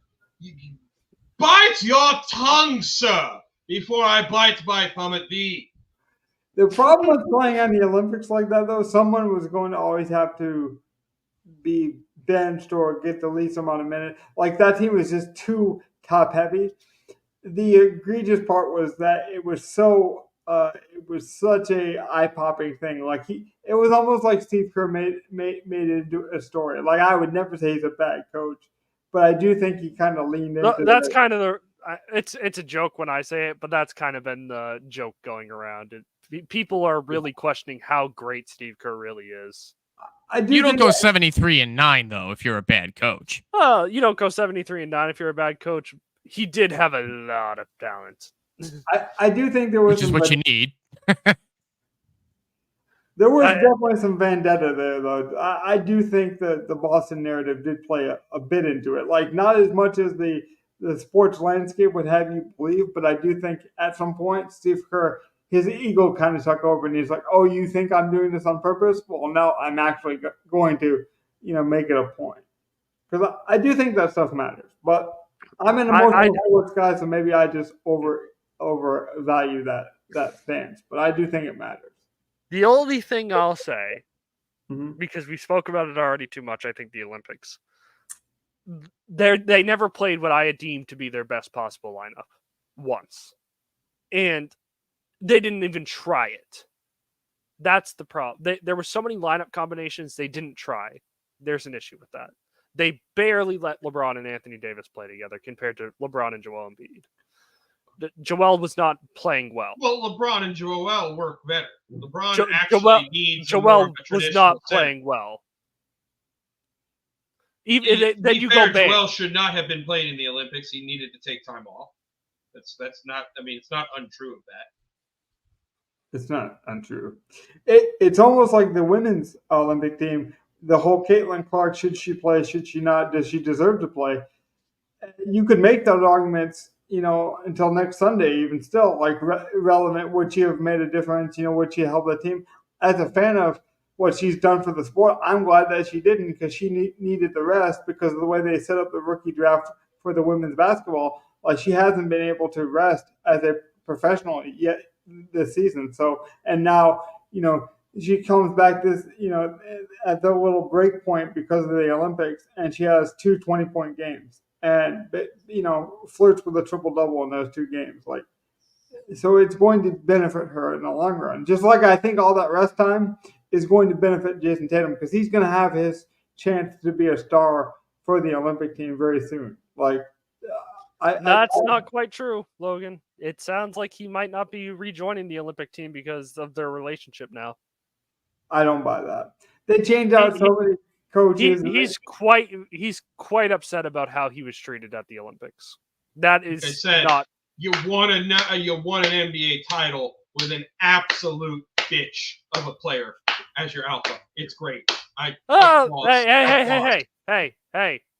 bite your tongue, sir, before I bite my thumb at thee. The problem with playing on the Olympics like that, though, someone was going to always have to be benched or get the least amount of minutes. Like that team was just too top heavy. The egregious part was that it was such a eye-popping thing. Like it was almost like Steve Kerr made it into a story. Like I would never say he's a bad coach, but I do think he kind of leaned into. That's kind of the. It's a joke when I say it, but that's kind of been the joke going around. People are really questioning how great Steve Kerr really is. You don't go 73-9 though if you're a bad coach. Oh, you don't go 73-9 if you're a bad coach. He did have a lot of talent. I do think there was, which is what you need. There was definitely some vendetta there, though. I do think that the Boston narrative did play a bit into it. Like not as much as the sports landscape would have you believe, but I do think at some point Steve Kerr, his ego kind of took over, and he's like, "Oh, you think I'm doing this on purpose? Well, no, I'm actually going to, make it a point." Because I do think that stuff matters, but I'm an emotional sports guy, so maybe I just overvalue that stance. But I do think it matters. The only thing I'll say, because we spoke about it already too much, I think the Olympics. They never played what I had deemed to be their best possible lineup once. And they didn't even try it. That's the problem. There were so many lineup combinations they didn't try. There's an issue with that. They barely let LeBron and Anthony Davis play together compared to LeBron and Joel Embiid. Joel was not playing well. Well, LeBron and Joel work better. LeBron actually needs Joel more of a was traditional not center. playing well. Even then you go back. Joel should not have been playing in the Olympics. He needed to take time off. That's not. I mean, it's not untrue of that. It's not untrue. It's almost like the women's Olympic team. The whole Caitlin Clark, should she play? Should she not? Does she deserve to play? You could make those arguments, until next Sunday, even still, like relevant. Would she have made a difference? Would she help the team? As a fan of what she's done for the sport, I'm glad that she didn't, because she needed the rest because of the way they set up the rookie draft for the women's basketball. Like, she hasn't been able to rest as a professional yet this season. So, and now, she comes back this, at the little break point because of the Olympics, and she has 2 20-point games and, flirts with a triple-double in those 2 games. Like, so it's going to benefit her in the long run. Just like I think all that rest time is going to benefit Jason Tatum, because he's going to have his chance to be a star for the Olympic team very soon. Like, that's not quite true, Logan. It sounds like he might not be rejoining the Olympic team because of their relationship now. I don't buy that. They changed out so many coaches. He's quite upset about how he was treated at the Olympics. That is not. You won an NBA title with an absolute bitch of a player as your alpha. It's great. Hey!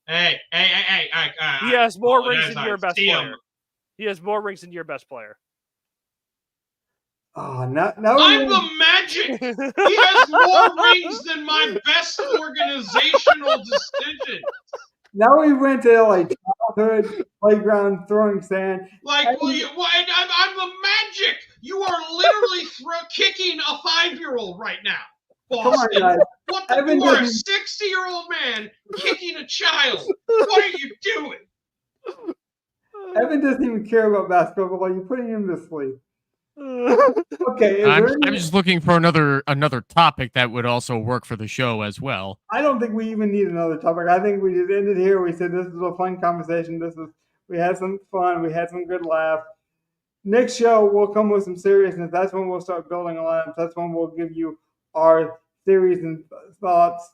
He has more rings than your best player. He has more rings than your best player. Oh, no! I'm the Magic. He has more rings than my best organizational distinction. Now we went to like childhood playground throwing sand. Like, I'm the Magic. You are literally kicking a 5-year-old right now, Boston. Come on, guys. You are a 60-year-old man kicking a child. What are you doing? Evan doesn't even care about basketball. While you're putting him to sleep. Okay, I'm just looking for another topic that would also work for the show as well. I don't think we even need another topic. I think we just ended here. We said this was a fun conversation. We had some fun. We had some good laughs. Next show we'll come with some seriousness. That's when we'll start building a lineup. That's when we'll give you our theories and thoughts.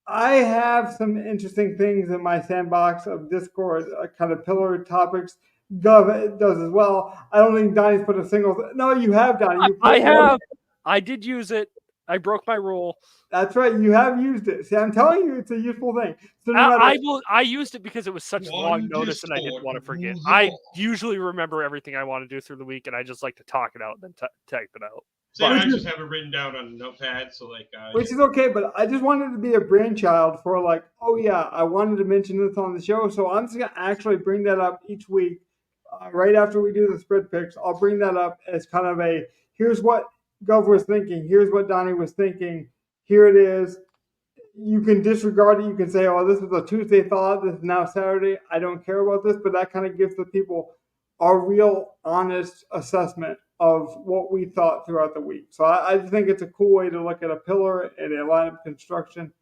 I have some interesting things in my sandbox of Discord, kind of pillar topics. Gov does as well. I don't think Donnie's put a single. No, you have, Donnie. I have. I did use it. I broke my rule. That's right. You have used it. See, I'm telling you, it's a useful thing. So I used it because it was such long notice, and I didn't want to forget. I usually remember everything I want to do through the week, and I just like to talk it out and then type it out. So I just have it written down on a notepad, so which is okay, but I just wanted to be a brainchild for oh yeah, I wanted to mention this on the show, so I'm just gonna actually bring that up each week. Right after we do the spread picks, I'll bring that up as kind of here's what Gov was thinking, here's what Donnie was thinking, here it is. You can disregard it. You can say, oh, this was a Tuesday thought, this is now Saturday. I don't care about this, but that kind of gives the people a real honest assessment of what we thought throughout the week. So I just think it's a cool way to look at a pillar and a lineup construction.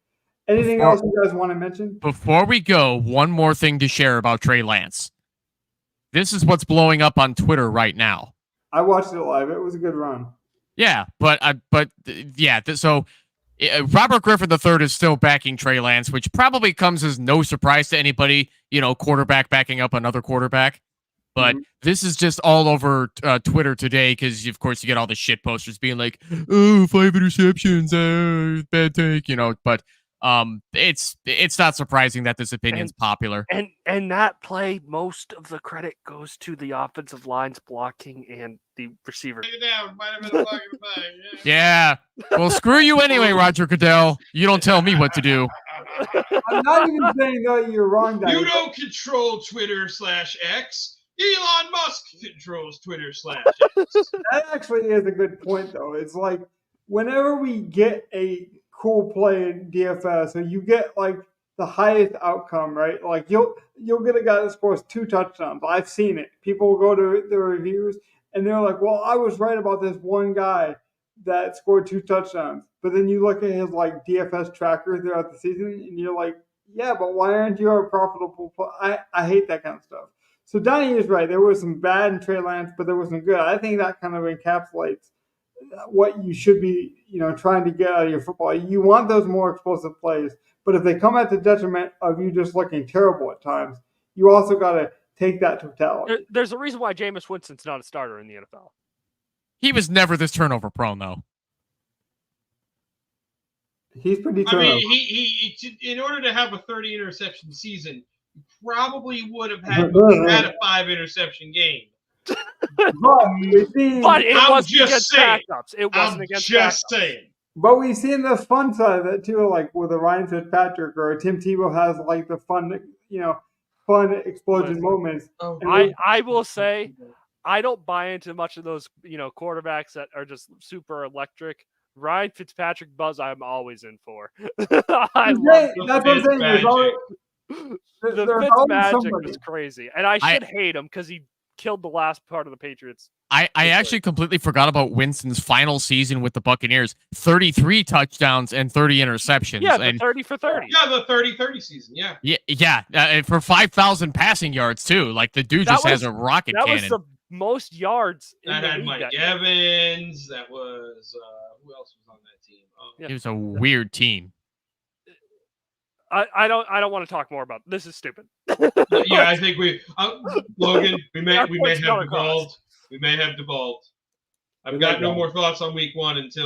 Anything else you guys want to mention? Before we go, one more thing to share about Trey Lance. This is what's blowing up on Twitter right now. I watched it live. It was a good run. Yeah, so Robert Griffin III is still backing Trey Lance, which probably comes as no surprise to anybody, quarterback backing up another quarterback. But this is just all over Twitter today because, of course, you get all the shit posters being like, oh, 5 interceptions, bad take, but it's not surprising that this opinion's popular. And that play, most of the credit goes to the offensive line's blocking and the receiver. Yeah. Well, screw you anyway, Roger Goodell. You don't tell me what to do. I'm not even saying that you're wrong, Daddy. You don't control Twitter/X. Elon Musk controls Twitter/X. That actually is a good point, though. It's like whenever we get a cool play in DFS, so you get the highest outcome, right? Like you'll get a guy that scores 2 touchdowns. I've seen it. People will go to the reviews and they're like, well, I was right about this one guy that scored 2 touchdowns. But then you look at his DFS tracker throughout the season and you're like, yeah, but why aren't you a profitable player? I hate that kind of stuff. So Donnie is right. There was some bad in Trey Lance, but there was some good. I think that kind of encapsulates what you should be, trying to get out of your football. You want those more explosive plays, but if they come at the detriment of you just looking terrible at times, you also got to take that totality. There's a reason why Jameis Winston's not a starter in the NFL. He was never this turnover prone, though. He's pretty turnover. I mean, he in order to have a 30 interception season, you probably would have had a 5 interception game. But it wasn't against backups. It wasn't against backups. Saying. But we've seen the fun side of it too, like with a Ryan Fitzpatrick or a Tim Tebow has like the fun, fun explosion moments. I will say, I don't buy into much of those, quarterbacks that are just super electric. Ryan Fitzpatrick buzz, I'm always in for. I love that's what I'm saying. The Fitzmagic was crazy, and I should hate him because he killed the last part of the Patriots. I actually completely forgot about Winston's final season with the Buccaneers. 33 touchdowns and 30 interceptions. Yeah, the 30 for 30. Yeah, the 30-30 season, yeah. Yeah, for 5,000 passing yards, too. Like, the dude has a rocket cannon. That was the most yards in that the had league. Mike Evans. That was, who else was on that team? It was a weird team. I don't want to talk more about it. This is stupid. Yeah, I think Logan, we may have devolved. We may have devolved. I've got no more thoughts on week 1 until